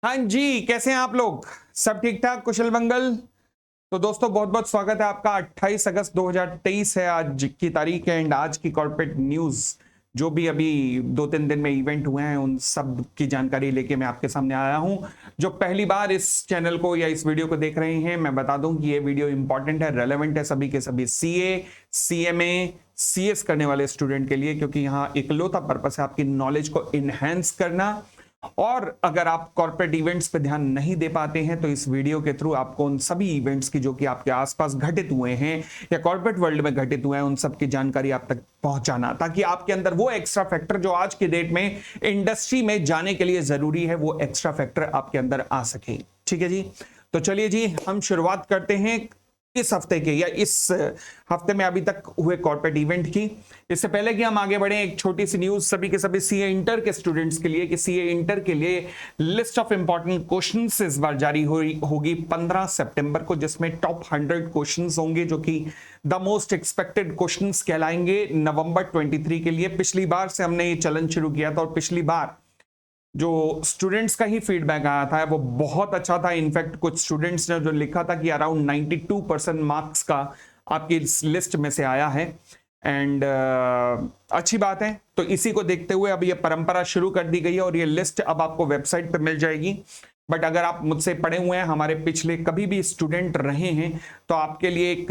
हाँ जी, कैसे हैं आप लोग? सब ठीक ठाक, कुशल मंगल। तो दोस्तों बहुत बहुत स्वागत है आपका। 28 अगस्त 2023 है आज की तारीख है एंड आज की कॉर्पोरेट न्यूज जो भी अभी 2-3 दिन में इवेंट हुए हैं उन सब की जानकारी लेके मैं आपके सामने आया हूं। जो पहली बार इस चैनल को या इस वीडियो को देख रहे हैं, मैं बता दूं कि ये वीडियो इंपॉर्टेंट है, रेलेवेंट है सभी के सभी सीए, सीएमए, सीएस करने वाले स्टूडेंट के लिए, क्योंकि यहां इकलौता पर्पस है आपकी नॉलेज को इनहेंस करना। और अगर आप कॉर्पोरेट इवेंट्स पे ध्यान नहीं दे पाते हैं तो इस वीडियो के थ्रू आपको उन सभी इवेंट्स की जो कि आपके आसपास घटित हुए हैं या कॉर्पोरेट वर्ल्ड में घटित हुए हैं उन सब की जानकारी आप तक पहुंचाना, ताकि आपके अंदर वो एक्स्ट्रा फैक्टर जो आज की डेट में इंडस्ट्री में जाने के लिए जरूरी है वो एक्स्ट्रा फैक्टर आपके अंदर आ सके। ठीक है जी, तो चलिए जी हम शुरुआत करते हैं इस हफ्ते के या इस हफ्ते में अभी तक हुए कॉर्पोरेट इवेंट की। इससे पहले कि हम आगे बढ़े, एक छोटी सी न्यूज सभी के सभी सीए इंटर के स्टूडेंट्स के लिए कि सीए इंटर के लिए लिस्ट ऑफ इंपॉर्टेंट क्वेश्चंस इस बार जारी होगी 15 सितंबर को, जिसमें टॉप 100 क्वेश्चंस होंगे जो कि द मोस्ट एक्सपेक्टेड क्वेश्चंस कहलाएंगे नवंबर 23 के लिए। पिछली बार से हमने ये चलन शुरू किया था और पिछली बार जो स्टूडेंट्स का ही फीडबैक आया था वो बहुत अच्छा था। इनफैक्ट कुछ स्टूडेंट्स ने जो लिखा था कि अराउंड 92% मार्क्स का आपकी इस लिस्ट में से आया है एंड अच्छी बात है। तो इसी को देखते हुए अब ये परंपरा शुरू कर दी गई है और ये लिस्ट अब आपको वेबसाइट पे मिल जाएगी। बट अगर आप मुझसे पढ़े हुए हैं, हमारे पिछले कभी भी स्टूडेंट रहे हैं, तो आपके लिए एक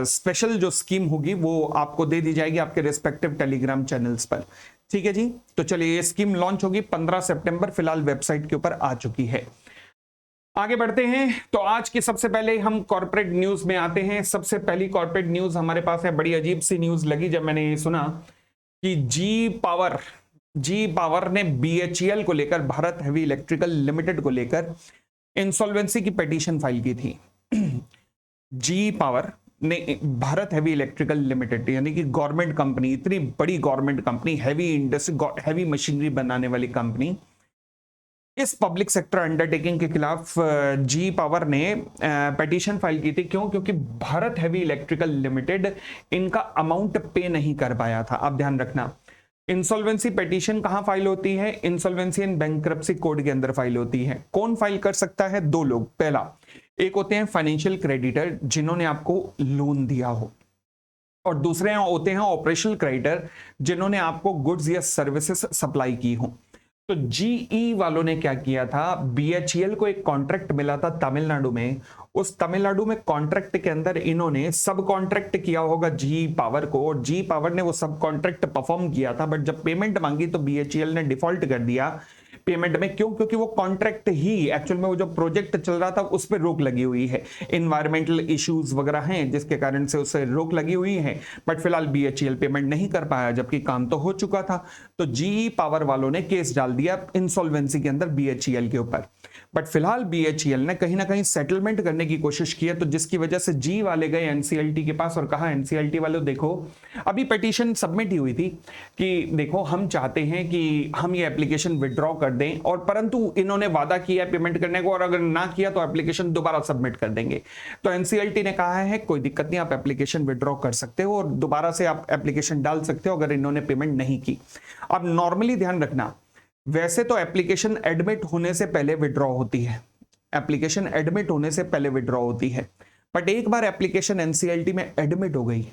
स्पेशल जो स्कीम होगी वो आपको दे दी जाएगी आपके रिस्पेक्टिव टेलीग्राम चैनल्स पर। ठीक है जी, तो चलिए ये स्कीम लॉन्च होगी 15 सितंबर, फिलहाल वेबसाइट के ऊपर आ चुकी है। आगे बढ़ते हैं तो आज की सबसे पहले हम कॉर्पोरेट न्यूज में आते हैं। सबसे पहली कॉर्पोरेट न्यूज हमारे पास है, बड़ी अजीब सी न्यूज लगी जब मैंने ये सुना कि जी पावर ने बीएचईएल को लेकर, भारत हेवी इलेक्ट्रिकल लिमिटेड को लेकर इंसॉल्वेंसी की पिटीशन फाइल की थी। जी पावर ने भारत हेवी इलेक्ट्रिकल लिमिटेड यानी कि गवर्नमेंट कंपनी, इतनी बड़ी government company, heavy industry, heavy machinery बनाने वाली कंपनी, इस पब्लिक सेक्टर अंडरटेकिंग के खिलाफ जी पावर ने पिटीशन फाइल की थी। क्यों? क्योंकि भारत हेवी इलेक्ट्रिकल लिमिटेड इनका अमाउंट पे नहीं कर पाया था। आप ध्यान रखना, इंसॉल्वेंसी पिटीशन कहां फाइल होती है? इंसॉल्वेंसी एंड बैंक्रप्सी कोड के अंदर फाइल होती है। कौन फाइल कर सकता है? दो लोग। पहला, एक होते हैं फाइनेंशियल क्रेडिटर जिन्होंने आपको लोन दिया हो, और दूसरे होते हैं ऑपरेशनल क्रेडिटर जिन्होंने आपको गुड्स या सर्विसेज सप्लाई की हो। तो जीई वालों ने क्या किया था, बीएचईएल को एक कॉन्ट्रैक्ट मिला था तमिलनाडु में, उस तमिलनाडु में कॉन्ट्रैक्ट के अंदर इन्होंने सब कॉन्ट्रैक्ट किया होगा जी पावर को, और जी पावर ने वो सब कॉन्ट्रैक्ट परफॉर्म किया था। बट जब पेमेंट मांगी तो बीएचईएल ने डिफॉल्ट कर दिया पेमेंट में। क्यों? क्योंकि वो कॉन्ट्रैक्ट ही एक्चुअल में वो जो प्रोजेक्ट चल रहा था उस पर रोक लगी हुई है, इन्वायरमेंटल इश्यूज वगैरह हैं जिसके कारण से उसे रोक लगी हुई है। बट फिलहाल बीएचईएल पेमेंट नहीं कर पाया जबकि काम तो हो चुका था। तो जीई पावर वालों ने केस डाल दिया इंसॉल्वेंसी के अंदर बीएचईएल के ऊपर। बट फिलहाल बीएचईएल ने कहीं ना कहीं सेटलमेंट करने की कोशिश की है, तो जिसकी वजह से जी वाले गए एनसीएलटी के पास और कहा, एनसीएलटी वालों देखो, अभी पिटीशन सबमिट ही हुई थी कि देखो हम चाहते हैं कि हम ये एप्लीकेशन विड्रॉ कर दें, और परंतु इन्होंने वादा किया है पेमेंट करने को और अगर ना किया तो एप्लीकेशन दोबारा सबमिट कर देंगे। तो एनसीएलटी ने कहा है कोई दिक्कत नहीं, आप एप्लीकेशन विड्रॉ कर सकते हो और दोबारा से आप एप्लीकेशन डाल सकते हो अगर इन्होंने पेमेंट नहीं की। अब नॉर्मली ध्यान रखना, वैसे तो एप्लीकेशन एडमिट होने से पहले विड्रॉ होती है, एप्लीकेशन एडमिट होने से पहले विड्रॉ होती है। बट एक बार एप्लीकेशन एनसीएलटी में एडमिट हो गई,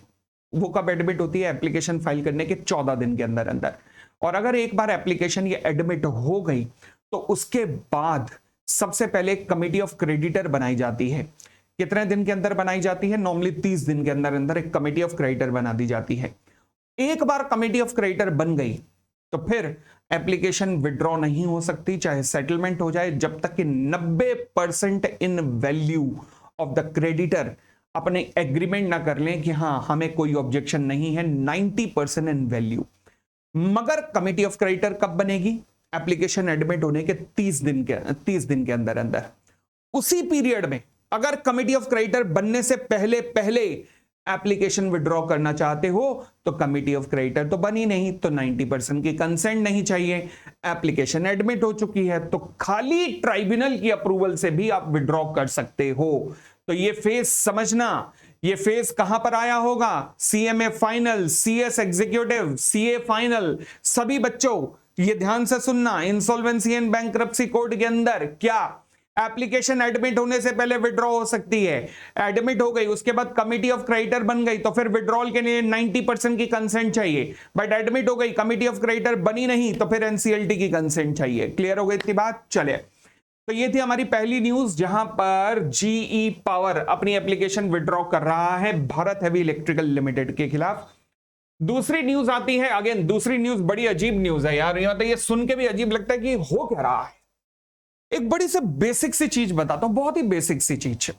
वो कब एडमिट होती है? एप्लीकेशन फाइल करने के 14 दिन के अंदर अंदर। और अगर एक बार एप्लीकेशन ये एडमिट हो गई तो उसके बाद सबसे पहले कमिटी ऑफ क्रेडिटर बनाई जाती है। कितने दिन के अंदर बनाई जाती है? नॉर्मली 30 दिन के अंदर अंदर एक कमिटी ऑफ क्रेडिटर बना दी जाती है। एक बार कमिटी ऑफ क्रेडिटर बन गई तो फिर एप्लीकेशन विड्रॉ नहीं हो सकती, चाहे सेटलमेंट हो जाए, जब तक कि 90% इन वैल्यू ऑफ द क्रेडिटर अपने एग्रीमेंट ना कर लें कि हां हमें कोई ऑब्जेक्शन नहीं है 90% इन वैल्यू। मगर कमिटी ऑफ क्रेडिटर कब बनेगी? एप्लीकेशन एडमिट होने के 30 दिन के अंदर अंदर। उसी पीरियड में अगर कमिटी ऑफ क्रेडिटर बनने से पहले पहले एप्लीकेशन विड्रॉ करना चाहते हो तो कमिटी ऑफ क्रेडिटर तो बनी नहीं, तो 90% की कंसेंट नहीं चाहिए, एप्लीकेशन एडमिट हो चुकी है, तो खाली ट्राइब्यूनल की अप्रूवल से भी आप विड्रॉ कर सकते हो। तो ये फेज समझना, ये फेज कहां पर आया होगा? CMA final, CS executive, CA final, सभी बच्चों ये ध्यान से सुनना, इंसॉल्वेंसी एंड बैंक्रप्सी कोड के अंदर क्या एप्लीकेशन एडमिट होने से पहले विड्रॉ हो सकती है। एडमिट हो गई, उसके बाद कमिटी ऑफ क्रेडिटर बन गई, तो फिर विड्रॉल के लिए 90% की कंसेंट चाहिए। बट एडमिट हो गई, कमिटी ऑफ क्रेडिटर बनी नहीं, तो फिर एनसीएलटी की कंसेंट चाहिए। क्लियर हो गई इतनी बात? चले, तो ये थी हमारी पहली न्यूज जहां पर जीई पावर अपनी एप्लीकेशन विड्रॉ कर रहा है भारत हेवी इलेक्ट्रिकल लिमिटेड के खिलाफ। दूसरी न्यूज आती है, अगेन दूसरी न्यूज बड़ी अजीब न्यूज है यार, ये सुन के भी अजीब लगता है कि हो क्या रहा है। एक बड़ी से बेसिक सी चीज बताता हूं, बहुत ही बेसिक सी चीज।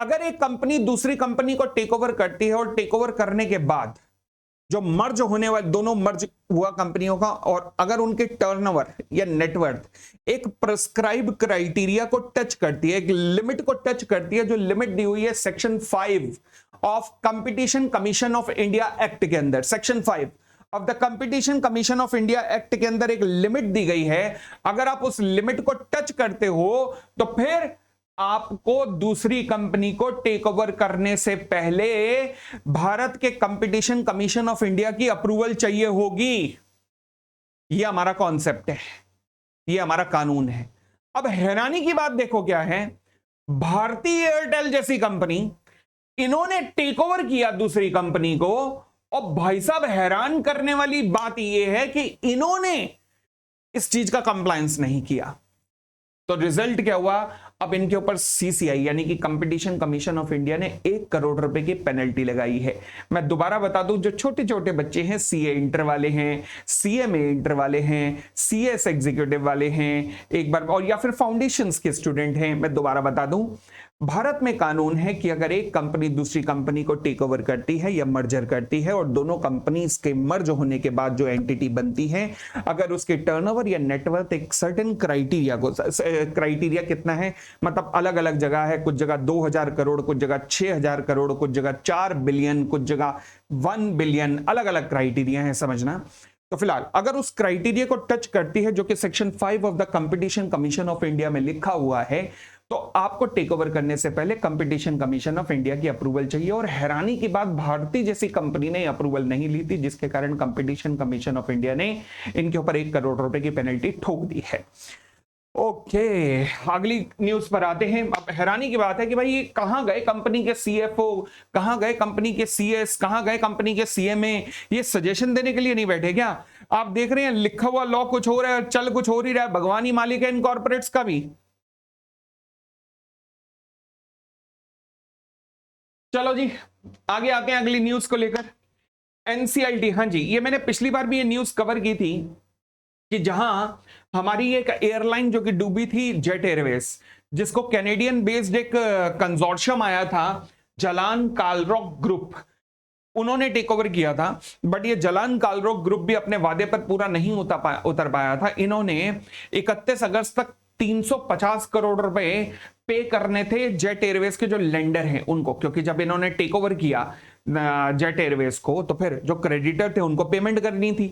अगर एक कंपनी दूसरी कंपनी को टेक ओवर करती है और टेक ओवर करने के बाद जो मर्ज होने वाले दोनों मर्ज हुआ कंपनियों का, और अगर उनके टर्नओवर या नेटवर्थ एक प्रिस्क्राइब क्राइटेरिया को टच करती है, एक लिमिट को टच करती है, जो लिमिट दी हुई है section 5 of competition commission of India act के अंदर, section 5 of the competition commission of India act के अंदर एक लिमिट दी गई है। अगर आप उस लिमिट को टच करते हो तो फिर आपको दूसरी कंपनी को टेक ओवर करने से पहले भारत के कंपटीशन कमीशन ऑफ इंडिया की अप्रूवल चाहिए होगी। यह हमारा कॉन्सेप्ट है, यह हमारा कानून है। अब हैरानी की बात देखो क्या है, भारतीय एयरटेल जैसी कंपनी, इन्होंने टेक ओवर किया दूसरी कंपनी को, और भाई साहब हैरान करने वाली बात यह है कि इन्होंने इस चीज का कंप्लायंस नहीं किया। तो रिजल्ट क्या हुआ, अब इनके ऊपर सीसीआई यानी कि कंपटीशन कमीशन ऑफ इंडिया ने 1 करोड़ रुपए की पेनल्टी लगाई है। मैं दोबारा बता दूं, जो छोटे छोटे बच्चे हैं, सीए इंटर वाले हैं, सीएमए इंटर वाले हैं, सीएस एग्जीक्यूटिव वाले हैं, एक बार, और या फिर फाउंडेशंस के स्टूडेंट हैं, मैं दोबारा बता दूं, भारत में कानून है कि अगर एक कंपनी दूसरी कंपनी को टेक ओवर करती है या मर्जर करती है, और दोनों कंपनीज के मर्ज होने के बाद जो एंटिटी बनती है, अगर उसके टर्नओवर या नेटवर्थ एक सर्टेन क्राइटेरिया को, क्राइटेरिया कितना है मतलब अलग अलग जगह है, कुछ जगह 2000 करोड़, कुछ जगह 6000 करोड़, कुछ जगह 4 बिलियन, कुछ जगह 1 बिलियन, अलग अलग क्राइटेरिया है, समझना। तो फिलहाल अगर उस क्राइटेरिया को टच करती है जो कि section 5 of the competition commission of India में लिखा हुआ है, तो आपको टेक ओवर करने से पहले कंपटीशन कमीशन ऑफ इंडिया की अप्रूवल चाहिए। और हैरानी की बात, भारतीय जैसी कंपनी ने अप्रूवल नहीं ली थी, जिसके कारण कंपटीशन कमीशन ऑफ इंडिया ने इनके ऊपर 1 करोड़ रुपए की पेनल्टी ठोक दी है। ओके, अगली न्यूज पर आते हैं। अब हैरानी की बात है कि भाई ये कहां गए कंपनी के सीएफओ, कहां गए कंपनी के सीएस, कहां गए कंपनी के सीएमए, ये सजेशन देने के लिए नहीं बैठे क्या? आप देख रहे हैं लिखा हुआ लॉ कुछ हो रहा है, चल कुछ हो ही रहा है, भगवान ही मालिक है इन कॉर्पोरेट्स का भी। चलो जी आगे आते हैं अगली न्यूज को लेकर। एनसीएलटी, हाँ जी, ये मैंने पिछली बार भी ये न्यूज कवर की थी कि जहां हमारी एक एयरलाइन जो कि डूबी थी, जेट एयरवेज, जिसको कैनेडियन बेस्ड एक कंसोर्शियम आया था, जलान कालरॉक ग्रुप, उन्होंने टेक ओवर किया था। बट ये जलान कालरॉक ग्रुप भी अपने वादे पर पूरा नहीं उतर पाया था। इन्होंने 31 अगस्त तक 350 करोड़ रुपए पे करने थे जेट एयरवेज के जो लेंडर हैं उनको, क्योंकि जब इन्होंने टेक ओवर किया जेट एयरवेज को, तो फिर जो क्रेडिटर थे उनको पेमेंट करनी थी।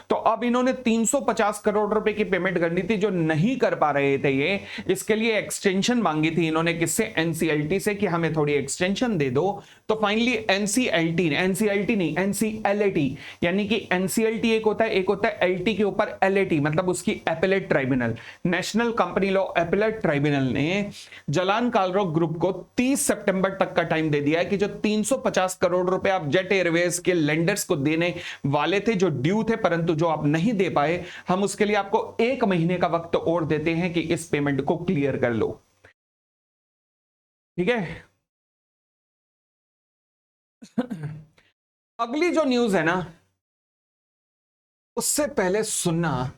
तो अब इन्होंने 350 करोड़ रुपए की पेमेंट करनी थी, जो नहीं कर पा रहे थे ये। इसके लिए एक्सटेंशन मांगी थी इन्होंने, किससे? एनसीएलटी से, कि हमें थोड़ी एक्सटेंशन दे दो। तो फाइनली एनसीएलटी नहीं, एनसीएलटी, यानी कि एनसीएलटी एक होता है, एक होता है एलटी के ऊपर एलएटी, मतलब उसकी appellate tribunal, national company law appellate tribunal ने जलान कालरॉक ग्रुप को 30 सितंबर तक का टाइम दे दिया है कि जो 350 करोड़ रुपए आप जेट एयरवेज के लेंडर्स को देने वाले थे, जो ड्यू थे, परंतु जो आप नहीं दे पाए, हम उसके लिए आपको 1 महीने का वक्त और देते हैं कि इस पेमेंट को क्लियर कर लो। ठीक है। अगली जो न्यूज है ना, उससे पहले सुनना,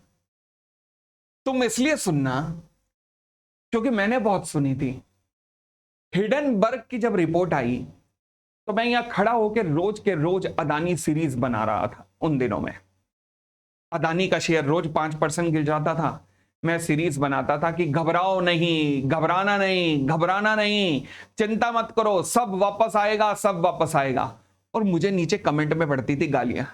तुम इसलिए सुनना क्योंकि मैंने बहुत सुनी थी। हिडनबर्ग की जब रिपोर्ट आई तो मैं यहां खड़ा होकर रोज के रोज अदानी सीरीज बना रहा था। उन दिनों में अदानी का शेयर रोज 5% गिर जाता था। मैं सीरीज बनाता था कि घबराओ नहीं, घबराना नहीं, घबराना नहीं, चिंता मत करो, सब वापस आएगा, सब वापस आएगा। और मुझे नीचे कमेंट में पड़ती थी गालियां,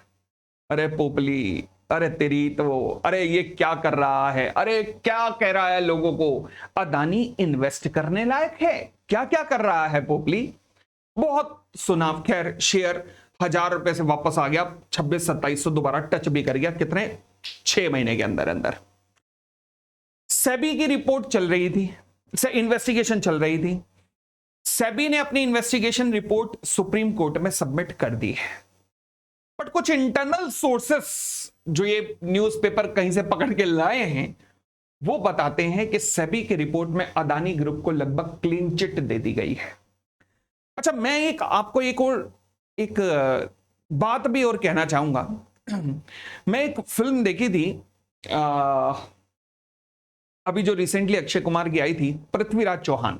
अरे पोपली, अरे तेरी तो, अरे ये क्या कर रहा है, अरे क्या कह रहा है लोगों को, अदानी इन्वेस्ट करने लायक है, क्या क्या कर रहा है पोपली। बहुत सुना। खैर शेयर ₹1,000 से वापस आ गया 26-2700 दोबारा टच भी कर गया, कितने 6 महीने के अंदर अंदर। सेबी की रिपोर्ट चल रही थी, इन्वेस्टिगेशन चल रही थी। सेबी ने अपनी इन्वेस्टिगेशन रिपोर्ट सुप्रीम कोर्ट में सबमिट कर दी है, बट कुछ इंटरनल सोर्सेस जो ये न्यूज़पेपर कहीं से पकड़ के लाए हैं वो बताते हैं कि सेबी की रिपोर्ट में अदानी ग्रुप को लगभग क्लीन चिट दे दी गई है। अच्छा, मैं आपको एक बात भी और कहना चाहूंगा। मैं एक फिल्म देखी थी अभी जो रिसेंटली अक्षय कुमार की आई थी, पृथ्वीराज चौहान।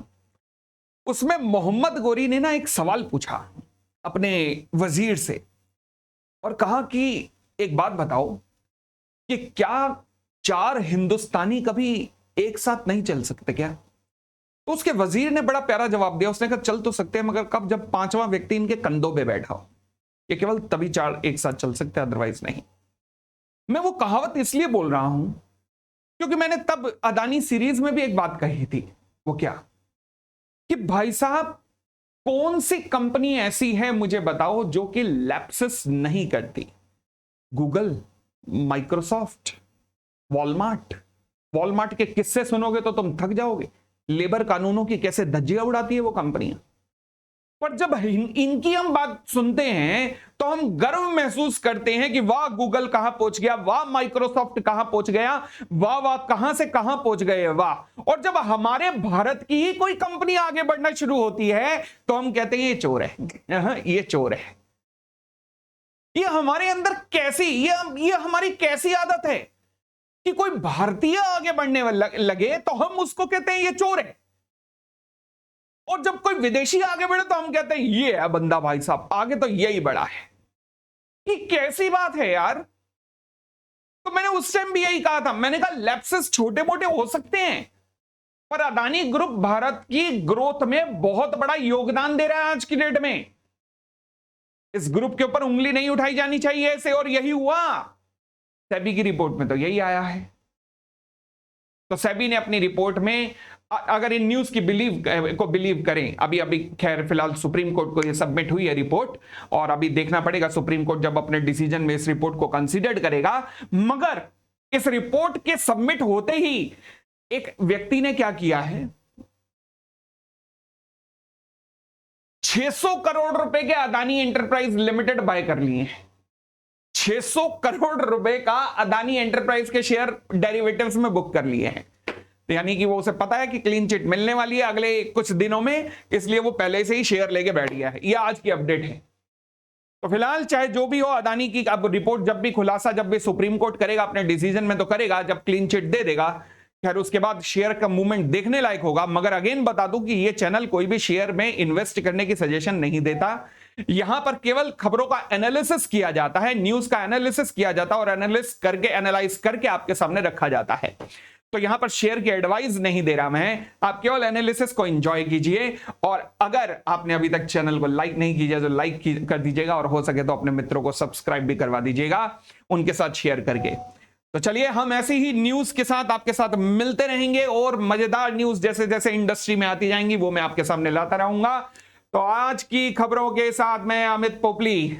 उसमें मोहम्मद गौरी ने ना एक सवाल पूछा अपने वजीर से और कहा कि एक बात बताओ कि क्या 4 हिंदुस्तानी कभी एक साथ नहीं चल सकते क्या? तो उसके वजीर ने बड़ा प्यारा जवाब दिया। उसने कहा चल तो सकते हैं, मगर कब? जब 5वां व्यक्ति इनके कंधों पे बैठा हो। ये केवल तभी 4 एक साथ चल सकते हैं, अदरवाइज नहीं। मैं वो कहावत इसलिए बोल रहा हूं क्योंकि मैंने तब अदानी सीरीज में भी एक बात कही थी। वो क्या? कि भाई साहब, कौन सी कंपनी ऐसी है मुझे बताओ जो कि लैप्सेस नहीं करती? गूगल, माइक्रोसॉफ्ट, वॉलमार्ट के किस्से सुनोगे तो तुम थक जाओगे। लेबर कानूनों की कैसे धज्जियां उड़ाती है वो कंपनियां। पर जब इनकी हम बात सुनते हैं तो हम गर्व महसूस करते हैं कि वाह गूगल कहां पहुंच गया, वाह माइक्रोसॉफ्ट कहां पहुंच गया, वाह वाह कहां से कहां पहुंच गए, वाह। और जब हमारे भारत की ही कोई कंपनी आगे बढ़ना शुरू होती है तो हम कहते हैं ये चोर है, ये चोर है। ये हमारे अंदर कैसी, ये हमारी कैसी आदत है कि कोई भारतीय आगे बढ़ने लगे तो हम उसको कहते हैं ये चोर है, और जब कोई विदेशी आगे बढ़े तो हम कहते हैं ये है बंदा, भाई साहब आगे तो यही बढ़ा है। ये कैसी बात है यार? तो मैंने उस टाइम भी यही कहा था। मैंने कहा लैप्सेस छोटे मोटे हो सकते हैं, पर अदानी ग्रुप भारत की ग्रोथ में बहुत बड़ा योगदान दे रहा है आज की डेट में। इस ग्रुप के ऊपर उंगली नहीं उठाई जानी चाहिए ऐसे, और यही हुआ। सेबी की रिपोर्ट में तो यही आया है। तो सेबी ने अपनी रिपोर्ट में, अगर इन न्यूज की बिलीव करें, अभी खैर फिलहाल सुप्रीम कोर्ट को ये सबमिट हुई है रिपोर्ट, और अभी देखना पड़ेगा सुप्रीम कोर्ट जब अपने डिसीजन में इस रिपोर्ट को कंसीडर करेगा। मगर इस रिपोर्ट के सबमिट होते ही एक व्यक्ति ने क्या किया है, 600 करोड़ रुपए के अदानी एंटरप्राइज लिमिटेड बाय कर लिए हैं। 600 करोड़ रुपए का अदानी एंटरप्राइज के शेयर डेरिवेटिव्स में बुक कर लिए हैं। यानी कि वो उसे पता है कि क्लीन चिट मिलने वाली है अगले कुछ दिनों में, इसलिए वो पहले से ही शेयर लेके बैठ गया है। ये आज की अपडेट है। तो फिलहाल चाहे जो भी हो, अदानी की अब रिपोर्ट जब भी खुलासा, जब भी सुप्रीम कोर्ट करेगा अपने डिसीजन में तो करेगा, जब क्लीन चिट दे देगा खैर उसके बाद शेयर का मूवमेंट देखने लायक होगा। मगर अगेन बता दूं कि ये चैनल कोई भी शेयर में इन्वेस्ट करने की सजेशन नहीं देता। यहां पर केवल खबरों का एनालिसिस किया जाता है, न्यूज का एनालिसिस किया जाता है और एनालाइज करके आपके सामने रखा जाता है। तो यहां पर शेयर की एडवाइस नहीं दे रहा मैं, आप केवल एनालिसिस को एंजॉय कीजिए। और अगर आपने अभी तक चैनल को लाइक नहीं कीजिए तो लाइक कर दीजिएगा, और हो सके तो अपने मित्रों को सब्सक्राइब भी करवा दीजिएगा उनके साथ शेयर करके। तो चलिए, हम ऐसी ही न्यूज के साथ आपके साथ मिलते रहेंगे, और मजेदार न्यूज जैसे जैसे इंडस्ट्री में आती जाएंगी वो मैं आपके सामने लाता रहूंगा। तो आज की खबरों के साथ मैं अमित पोपली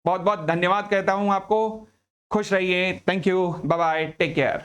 बहुत बहुत धन्यवाद कहता हूं आपको। खुश रहिए। Thank you, bye bye, take care.